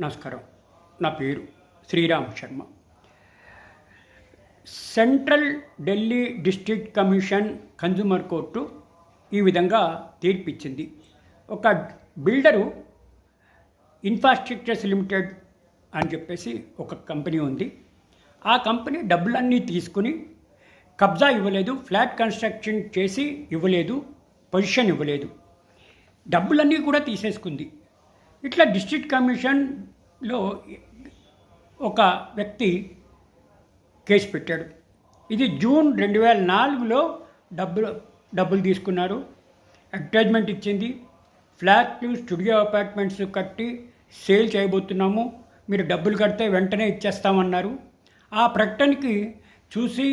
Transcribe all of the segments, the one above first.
నమస్కారం. నా పేరు Sriram Sharma. Central Delhi district commission consumer court ఈ విధంగా తీర్పిచ్చింది. ఒక బిల్డరు ఇన్ఫ్రాస్ట్రక్చర్స్ లిమిటెడ్ అని చెప్పేసి ఒక కంపెనీ ఉంది. ఆ కంపెనీ డబ్బులన్నీ తీసుకుని కబ్జా ఇవ్వలేదు, ఫ్లాట్ కన్స్ట్రక్షన్ చేసి ఇవ్వలేదు, పొజిషన్ ఇవ్వలేదు, డబ్బులన్నీ కూడా తీసేసుకుంది. ఇట్లా డిస్ట్రిక్ట్ కమిషన్లో ఒక వ్యక్తి కేసు పెట్టాడు. ఇది జూన్ 2004లో డబ్బులు తీసుకున్నారు. అడ్వర్టైజ్మెంట్ ఇచ్చింది. ఫ్లాట్లు, స్టూడియో అపార్ట్మెంట్స్ కట్టి సేల్ చేయబోతున్నాము, మీరు డబ్బులు కడితే వెంటనే ఇచ్చేస్తామన్నారు. ఆ ప్రకటనకి చూసి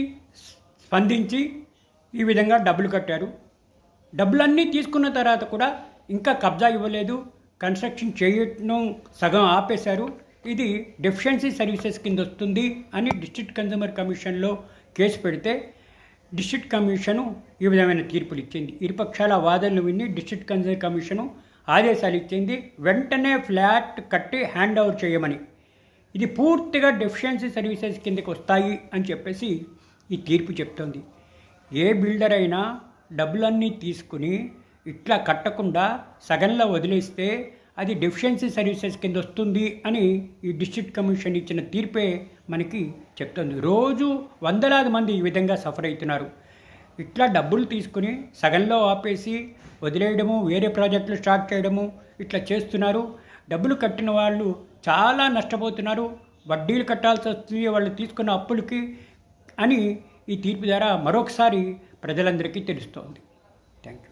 స్పందించి ఈ విధంగా డబ్బులు కట్టారు. డబ్బులన్నీ తీసుకున్న తర్వాత కూడా ఇంకా కబ్జా ఇవ్వలేదు, కన్స్ట్రక్షన్ చేయటం సగం ఆపేశారు. ఇది డెఫిషియన్సీ సర్వీసెస్ కింద వస్తుంది అని డిస్ట్రిక్ట్ కన్జ్యూమర్ కమిషన్లో కేసు పెడితే డిస్ట్రిక్ట్ కమిషను ఈ విధమైన తీర్పులు ఇచ్చింది. ఇరుపక్షాల వాదనలు విని డిస్ట్రిక్ట్ కన్జ్యూమర్ కమిషను ఆదేశాలు ఇచ్చింది, వెంటనే ఫ్లాట్ కట్టి హ్యాండ్ ఓవర్ చేయమని. ఇది పూర్తిగా డెఫిషియన్సీ సర్వీసెస్ కిందకి వస్తాయి అని చెప్పేసి ఈ తీర్పు చెప్తోంది. ఏ బిల్డర్ అయినా డబ్బులన్నీ తీసుకుని ఇట్లా కట్టకుండా సగంలో వదిలేస్తే అది డెఫిషియన్సీ సర్వీసెస్ కింద వస్తుంది అని ఈ డిస్ట్రిక్ట్ కమిషన్ ఇచ్చిన తీర్పే మనకి చెప్తుంది. రోజు వందలాది మంది ఈ విధంగా సఫర్ అవుతున్నారు. ఇట్లా డబ్బులు తీసుకుని సగంలో ఆపేసి వదిలేయడము, వేరే ప్రాజెక్టులు స్టార్ట్ చేయడము ఇట్లా చేస్తున్నారు. డబ్బులు కట్టిన వాళ్ళు చాలా నష్టపోతున్నారు, వడ్డీలు కట్టాల్సి వస్తుంది వాళ్ళు తీసుకున్న అప్పులకి అని ఈ తీర్పు ద్వారా మరొకసారి ప్రజలందరికీ తెలుస్తోంది. Thank you.